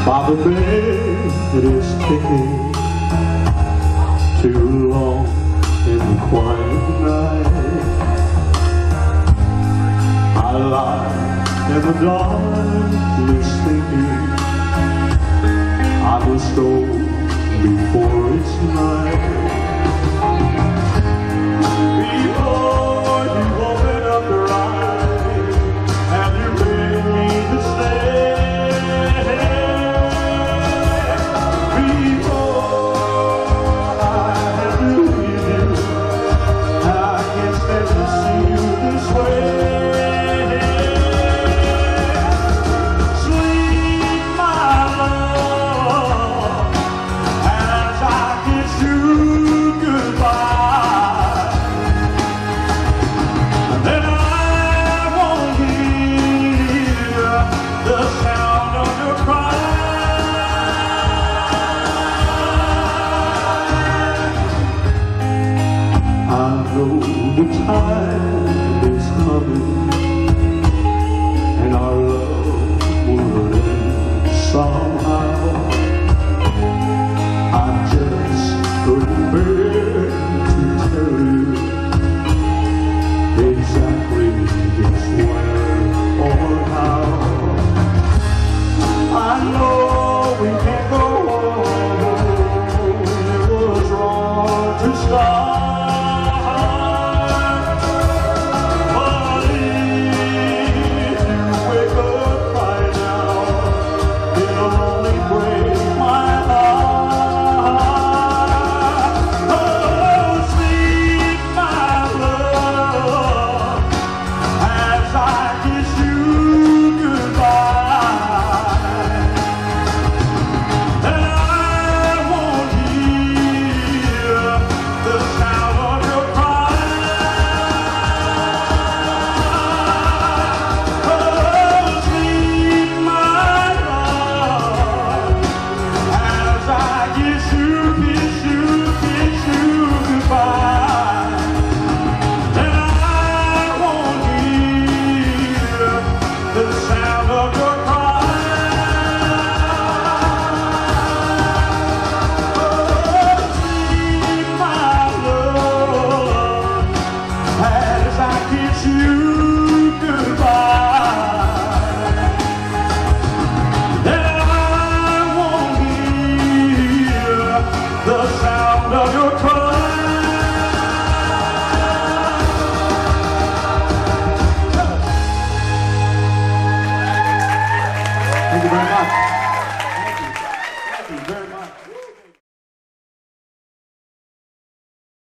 While the bed is ticking too long in the quiet night, I lie in the dark, thinking I must go before it's night. Before you open up your eyes and you beg me to stay. Before I have to leave you, I can't stand to see you this way. Sleep, my love, as I kiss you goodbye. And then I won't hear the sound of your cry. I know the time is coming, and our love will end somehow. I just couldn't bear to tell you exactly just where or how. I know we can't go on, it was wrong to start. The sound of your cry.